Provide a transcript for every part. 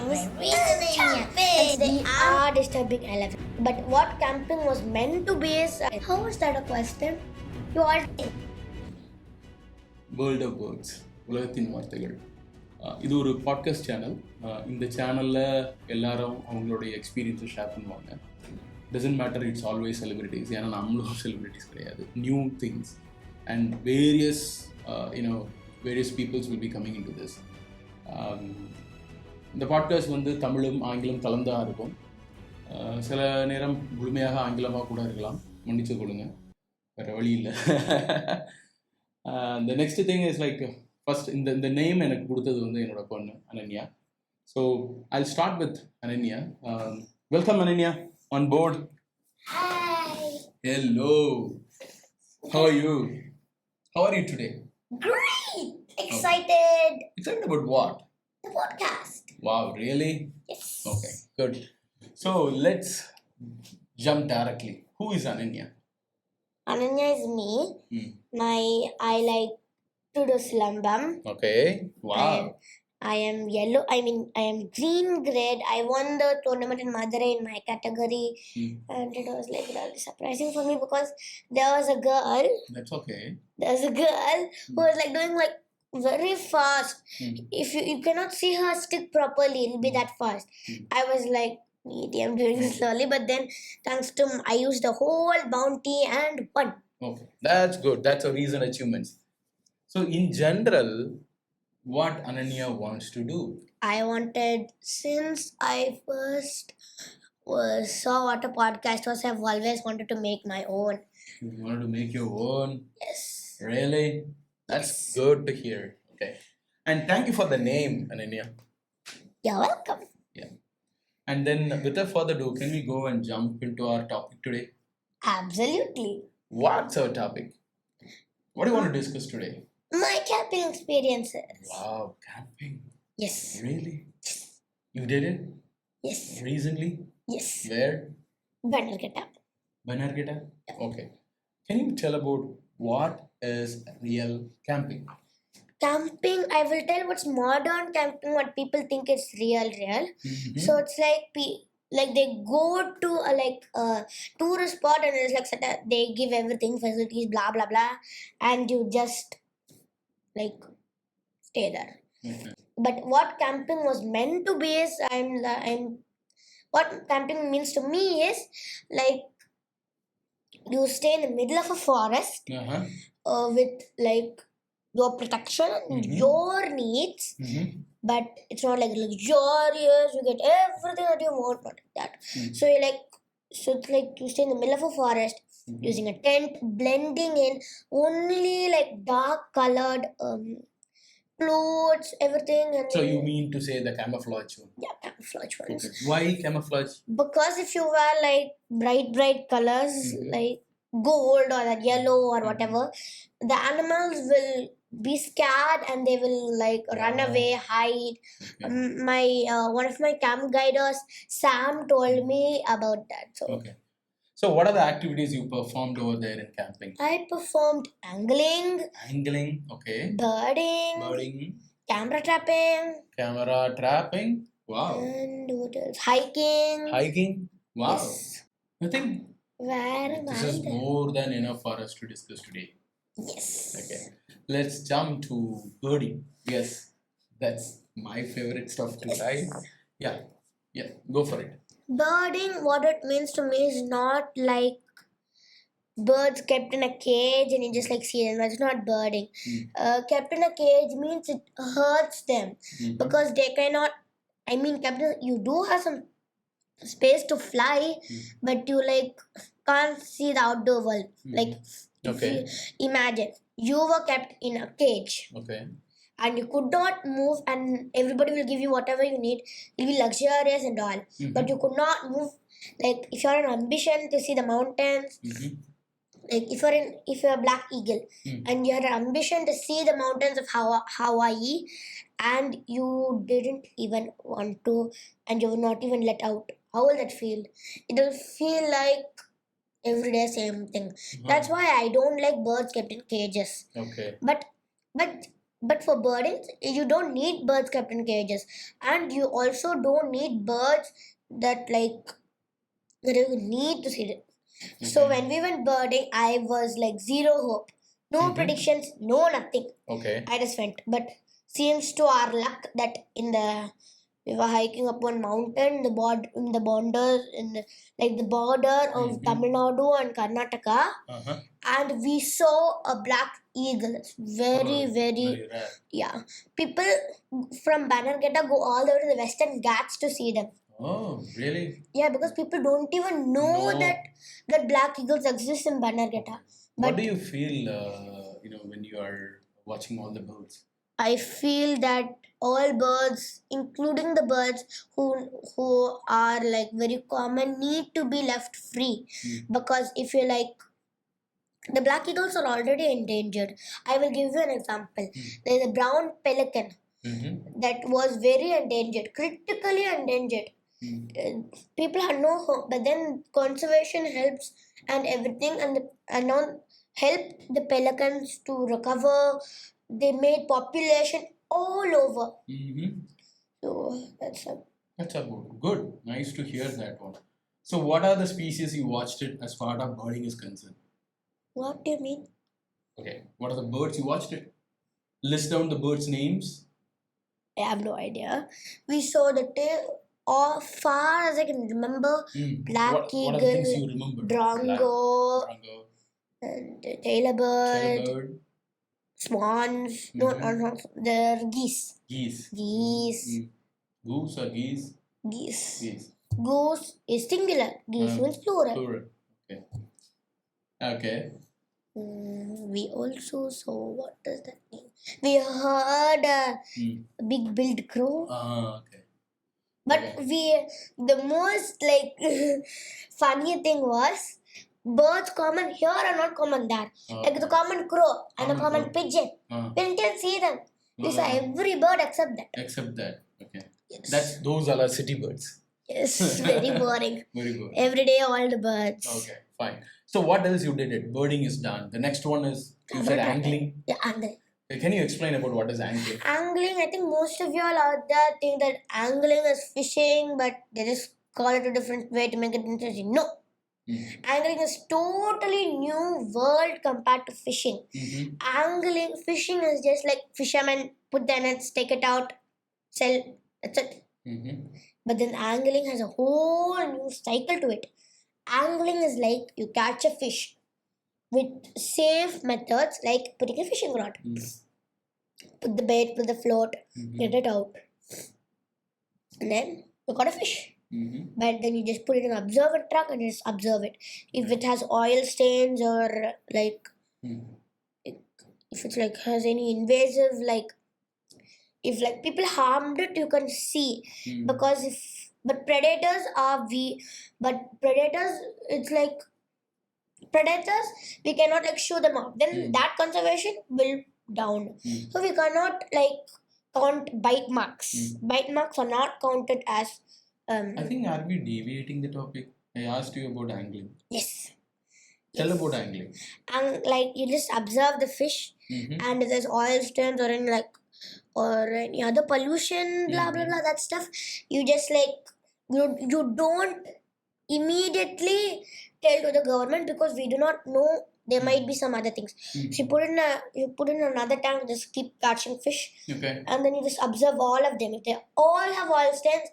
We are disturbing elephants. But what camping was meant to be is... how is that a question? You all... world of words, உலகத்தின் வார்த்தைகள். இது ஒரு podcast channel. இந்த சேனலில் எல்லாரும் அவங்களுடைய எக்ஸ்பீரியன்ஸை ஷேர் பண்ணுவாங்க. Doesn't matter, it's always celebrities. ஏன்னா நம்மளும் செலிபிரிட்டிஸ் கிடையாது. New things and various peoples will be coming into this. இந்த பாட்காஸ்ட் வந்து தமிழும் ஆங்கிலம் கலந்தாக இருக்கும். சில நேரம் முழுமையாக ஆங்கிலமாக கூட இருக்கலாம், மன்னிச்சு கொள்ளுங்க, வேறு வழி இல்லை. The next thing is like, first இந்த நேம் எனக்கு கொடுத்தது வந்து என்னோட பொண்ணு Ananya. So I'll start with Ananya. Welcome Ananya on board. Hi. Hello. How are you? How are you today? Great. Excited. Excited about what? The podcast. Wow, really? Yes. Okay, good. So let's jump directly. Who is Ananya? Ananya is me. I like to do silambam. Okay. Wow. I am yellow. I am green grade. I won the tournament in Madurai in my category, and it was like really surprising for me because there was a girl. That's okay. There was a girl who was like doing like very fast. If you cannot see her stick properly, it'll be that fast. I was like, I'm doing it slowly, but then thanks to I used the whole bounty and won. Okay, that's good. That's a recent achievement. So in general, what Ananya wants to do? I wanted, since I first saw what a podcast was, I've always wanted to make my own. You wanted to make your own? Yes. Really? That's good to hear. Okay. And thank you for the name, Ananya. You're welcome. Yeah. And then without further ado, can we go and jump into our topic today? Absolutely. What's our topic? What do you want to discuss today? My camping experiences. Wow, camping. Yes. Really? You did it? Yes. Recently? Yes. Where? Bannerghatta. Bannerghatta? Okay. Can you tell about what is real camping? Camping, I will tell what's modern camping, what people think is real. So it's like they go to a tourist spot and it's like they give everything, facilities, blah blah blah, and you just like stay there. But what camping was meant to be is what camping means to me is like you stay in the middle of a forest with like your protection and your needs, but it's not like luxurious, you get everything that you want, not like that. So it's like you stay in the middle of a forest using a tent, blending in only like dark colored clothes, everything. And so you mean to say the camouflage one? Yeah, camouflage ones. Okay. Why camouflage? Because if you wear like bright colors like gold or that yellow or whatever, the animals will be scared and they will like run away, hide. My one of my camp guiders, Sam, told me about that. So what are the activities you performed over there in camping? I performed angling, Okay, birding, camera trapping, wow, and what else, hiking. Wow. Yes. I think this is there? more than enough for us to discuss today. Yes. Okay, let's jump to birding. Yes, that's my favorite stuff to ride. Yeah, go for it. Birding, what it means to me is not like birds kept in a cage and you just like see them. That's not birding. Kept in a cage means it hurts them because they cannot. You do have some space to fly, but you like can't see the outdoor world. Like, okay, imagine you were kept in a cage. Okay. And you could not move, and everybody will give you whatever you need. It'll be luxurious and all, but you could not move. Like if you're an ambition to see the mountains, like if you're a black eagle and you had an ambition to see the mountains of Hawaii, and you didn't even want to, and you were not even let out, how will that feel? It'll feel like every day same thing. That's why I don't like birds kept in cages. Okay. But But for birding, you don't need birds kept in cages, and you also don't need birds that that you need to see them. So Okay. when we went birding, I was like zero hope, no predictions, no nothing. Okay. I just went, but seems to our luck that we were hiking up one mountain, in the border, the border of Tamil Nadu and Karnataka, and we saw a black eagle. It's very, very rare. yeah. People from Bannerghatta go all the way to the Western Ghats to see them. Oh, really? Yeah, because people don't even know No. that black eagles exist in Bannerghatta. What But do you feel, when you are watching all the birds? I feel that all birds, including the birds who are like very common, need to be left free. Because if you the black eagles are already endangered. I will give you an example. There is a brown pelican that was very endangered, critically endangered. People had no hope, but then conservation helps and everything, and now help the pelicans to recover. They made population all over. So That's a good. Nice to hear that one. So, what are the species you watched it as part of birding is concerned? What do you mean? Okay, what are the birds you watched it? List down the birds' names. I have no idea. We saw the tail. As far as I can remember, black What eagle, are the things you remember? drongo, Drongo, and tailor bird, bird, swans. No, they're geese. geese. Goose or geese? Geese. Goose is singular. Geese means plural. Plural. Okay. Okay. We also saw, what does that mean? We heard a big billed crow. Okay. But the most funny thing was, birds common here are not common there. Like the common crow and the common pigeon. We didn't see them. We saw every bird except that. Except that. Okay. Yes. Those are our city birds. Yes, very boring. Very boring. Every day all the birds. Okay, fine. So what else you did it? Birding is done. The next one is, you said angling. Yeah, angling. Can you explain about what is angling? Angling, I think most of you all out there think that angling is fishing, but they just call it a different way to make it interesting. No. Angling is totally new world compared to fishing. Fishing is just like fishermen put their nets, take it out, sell, that's it. But then angling has a whole new cycle to it. Angling is like you catch a fish with safe methods like putting a fishing rod. Put the bait, put the float, get it out. And then you got a fish. But then you just put it in an observer truck and just observe it. If it has oil stains or if it's has any invasive if people harmed it, you can see. Because but predators it's predators we cannot shoot them out, then that conservation will down. So we cannot count bite marks. Bite marks are not counted as I think, are we deviating the topic? I asked you about angling. Yes. Tell about angling. And you just observe the fish, and if there's oil stains or any other pollution, blah blah blah, that stuff, you just you don't immediately tell to the government, because we do not know, there might be some other things. So you put in another tank, just keep catching fish, and then you just observe all of them. If they all have oil stains,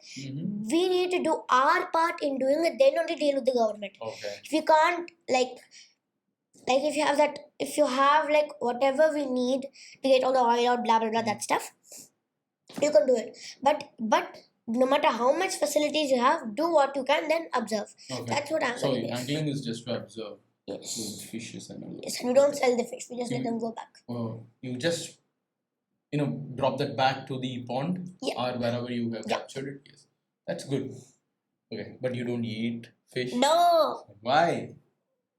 we need to do our part in doing it, then only deal with the government. If you can't if you have whatever we need to get all the oil out, blah blah blah, that stuff, you can do it. But no matter how much facilities you have, do what you can, then observe. That's what angling is. So angling is just to observe. Yes. Fishes and all. Yes, and we don't sell the fish. We just let them go back. Oh, you just drop that back to the pond or wherever you have captured it. Yes, that's good. Okay, but you don't eat fish. No. Why?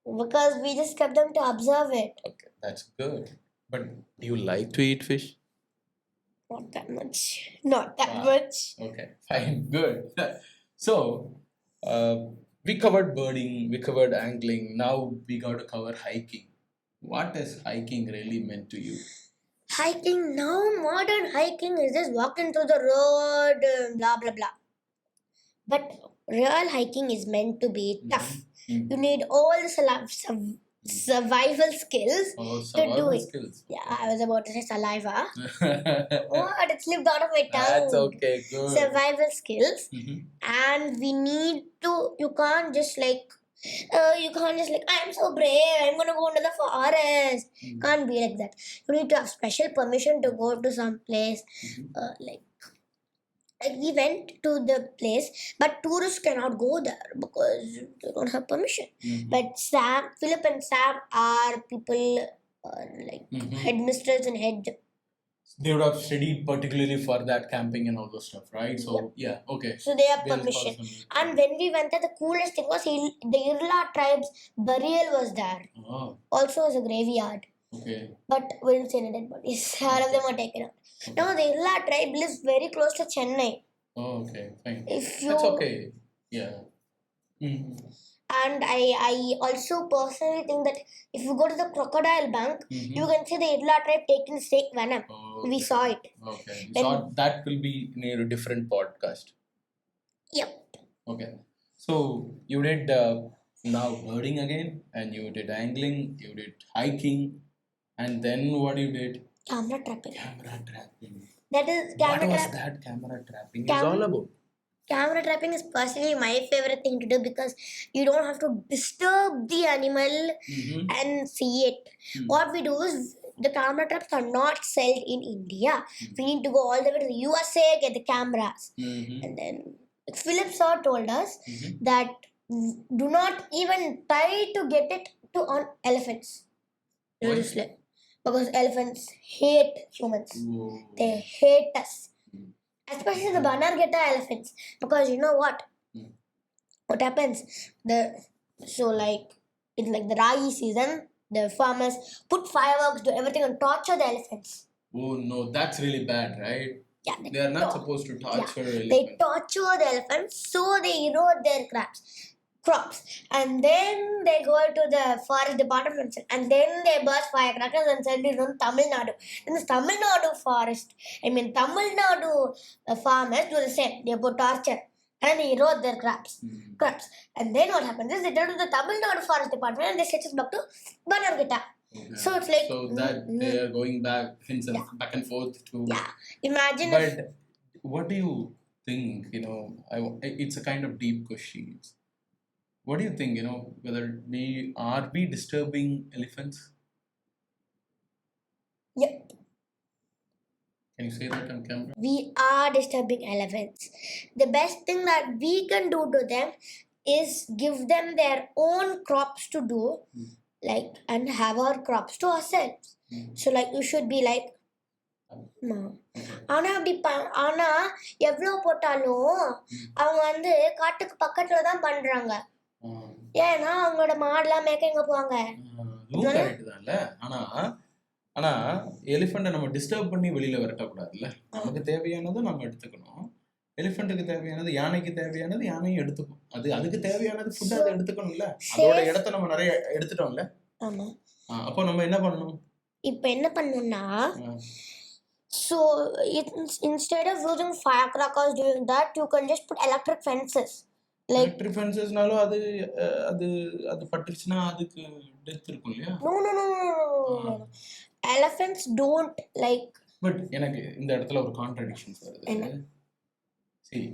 Because we just kept them to observe it. Okay, that's good. But do you like to eat fish? Not that much. Not that much. Okay, fine, good. So, we covered birding, we covered angling. Now we got to cover hiking. What has hiking really meant to you? Hiking now, modern hiking is just walking through the road, blah blah blah. But real hiking is meant to be tough. You need all the survival skills Oh, to do survival it. skills. Yeah, I was about to say saliva. What? It slipped out of my tongue. That's okay, good. Survival skills. And we need to, you can't just like, I'm so brave, I'm gonna go into the forest. Can't be like that. You need to have special permission to go to some place. Like we went to the place, but tourists cannot go there because they don't have permission. But Philip and Sam are people headmistress and head. They would have studied particularly for that camping and all those stuff, right? So yeah, okay. So they have They'll permission. call some- And when we went there, the coolest thing was the Irla tribe's burial was there. Oh, Also as a graveyard. okay. But we didn't see any dead bodies. All of them were taken out. Now the Irla tribe lives very close to Chennai. Oh, okay, fine. If you That's okay. Yeah. And I also personally think that if you go to the crocodile bank, you can see the Irla tribe taking snake venom. Oh, We saw it. Okay. Then- So that will be near a different podcast. Yep. Okay. So you did now birding again, and you did angling, you did hiking, and then what you did? Camera trapping. Camera trapping. That is What camera was trap. that camera trapping is Cam- all about? Camera trapping is personally my favorite thing to do because you don't have to disturb the animal and see it. What we do is the camera traps are not sold in India. We need to go all the way to the USA, get the cameras. And then Philip Sir told us that do not even try to get it to on elephants. Why? Seriously. Because elephants hate humans. Whoa. They hate us. Especially the Banargheta elephants. Because you know what? What happens? It's like the Rai season, the farmers put fireworks, do everything and torture the elephants. Oh no, that's really bad, right? Yeah, They are not supposed to torture elephants. they torture the elephants, so they erode their crops. And then they go to the forest department and then they burst firecrackers and send it on Tamil Nadu. In the Tamil Nadu Tamil Nadu farmers do the same. They put torture and they erode their crops. And then what happens is they go to the Tamil Nadu forest department and they send us back to Banargheta. Okay. So it's like So that they are going back and forth to. Yeah. Imagine But if what do you think? It's a kind of deep question. What do you think? Whether we are disturbing elephants? Yep. Can you say that on camera? We are disturbing elephants. The best thing that we can do to them is give them their own crops to do, and have our crops to ourselves. So you should be like, ஆனா எவ்வளவு போட்டாலும் அவங்க வந்து காட்டுக்கு பக்கத்துல தான் பண்றாங்க. ஏன்னா அவங்களோட மாடுலாம் மேய்க்க எங்க போவாங்க? கரெக்ட் தான்ல. ஆனா எலிஃபண்ட்டை நம்ம டிஸ்டர்ப் பண்ணி வெளியில விரட்டக்கூடாதுல்ல. நமக்கு தேவையானதை நம்ம எடுத்துக்கணும். எலிஃபண்ட்டுக்கு தேவையானது, யானைக்கு தேவையானது யானையும் எடுத்துக்கும். அதுக்கு தேவையானது ஃபுட் அதை எடுத்துக்கணும்ல. அதோட இடத்த நம்ம நிறைய எடுத்துட்டோம்ல. ஆமா. அப்போ நம்ம என்ன பண்ணணும்? இப்போ என்ன பண்ணணும்னா, so instead of using firecrackers doing that, you can just put electric fences. Electric fences-னாலும் அது பட்டுச்சுன்னா அதுக்கு டெத் இருக்கும் இல்லையா? No. Elephants don't like. But எனக்கு இந்த இடத்துல ஒரு கான்ட்ரடிக்ஷன்ஸ் வருது. See,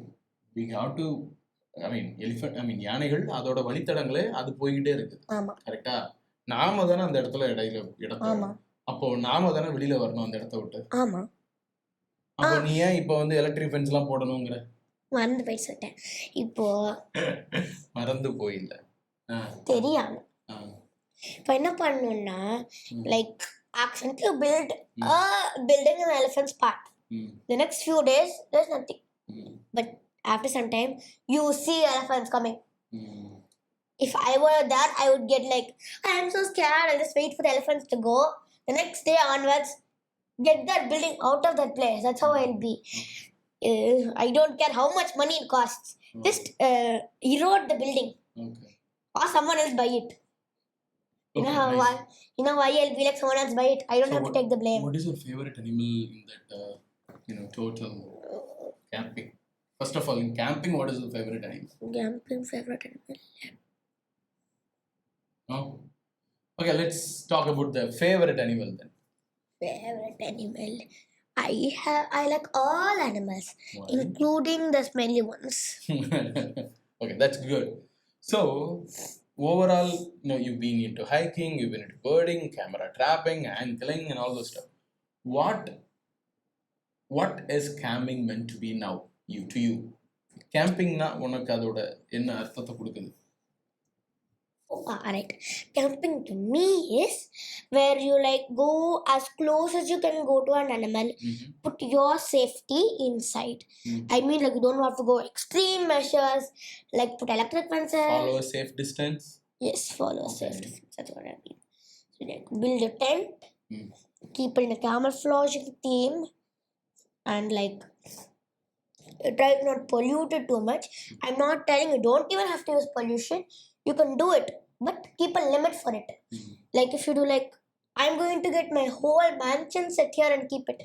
we have to, யானைகள் அதோட வழித்தடங்களே அது போய்கிட்டே இருக்கு. கரெக்டா? நாம தானே அந்த இடத்துல இடத்த அப்போ நாம தானே வெளியில வரணும் அந்த இடத்த விட்டு. அப்போ நீ ஏன் இப்போ எலக்ட்ரிக் ஃபென்ஸ் எல்லாம் போடணுங்கிற? மறந்து போய் சொல்லிட்டேன். இப்போ மறந்து போயில்ல, தெரியாம. இப்போ என்ன பண்ணணும்னா, accidentally you build a building in elephant's path. The next few days there's nothing. But after some time you see elephants coming. If I were there, I would get I am so scared, I'll just wait for the elephants to go. The next day onwards, get that building out of that place. That's how I'll be. I don't care how much money it costs. Just erode the building. Or someone else buy it. You know Okay, how nice. why? You know why I'll be like someone else buy it. I don't So have to take the blame. what is your favorite animal in that, total camping? First of all, in camping, what is your favorite animal? Camping favorite animal. Oh, okay. Let's talk about the favorite animal then. Favorite animal. I like all animals, Why? including the smelly ones. Okay, that's good. So, overall, you've been into hiking, you've been into birding, camera trapping, angling, and all those stuff. What what is camping meant to be now? To you. Campingனா உனக்கு அதோட என்ன அர்த்தத்தை கொடுக்குது? Oh, alright. Camping to me is where you like go as close as you can go to an animal, put your safety inside. I mean, like you don't have to go extreme measures, like put electric fences. Follow a safe distance. Yes, follow Okay. safe distance. That's what I mean. So like build a tent, keep it in a camouflage theme, and like try to not pollute it too much. I'm not telling you don't even have to use pollution. You can do it, but keep a limit for it. Like if you do like I'm going to get my whole mansion set here and keep it,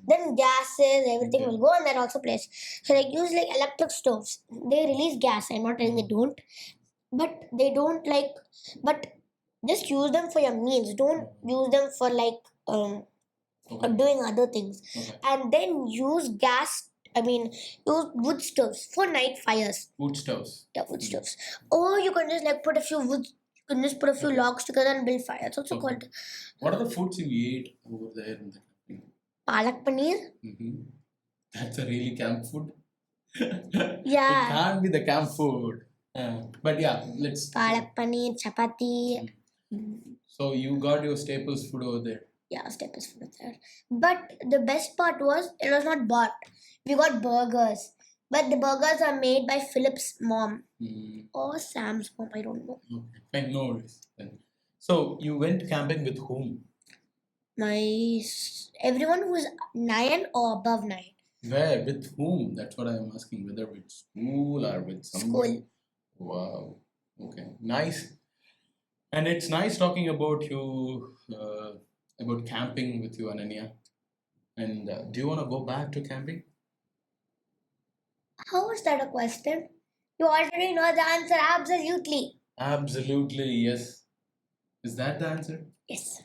then gases, everything will go in that also place. So like use like electric stoves. They release gas. I'm not saying they don't, but they don't like. But just use them for your meals. Don't use them for like doing other things. And then use gas. I mean, use wood stoves for night fires. Wood stoves. Yeah, wood stoves. Or you can just like put a few wood. You can just put a few logs together and build fire. It's also called What are the foods you eat over there in the camping? palak paneer. That's a really camp food. Yeah. It can't be the camp food. But yeah, let's. Palak paneer, chapati. So you got your staples food over there. Yeah, staples food there. But the best part was it was not bought. We got burgers. But the burgers are made by Philip's mom. Or Sam's mom, I don't know. Okay, fine, no worries. Then. So you went camping with whom? Everyone who is 9 or above 9. Where? With whom? That's what I am asking. Whether with school or with somebody. School. Wow. Okay. Nice. And it's nice talking about you, about camping with you, Ananya. And do you want to go back to camping? How is that a question? You already know the answer. Absolutely. Absolutely, yes. Is that the answer? Yes.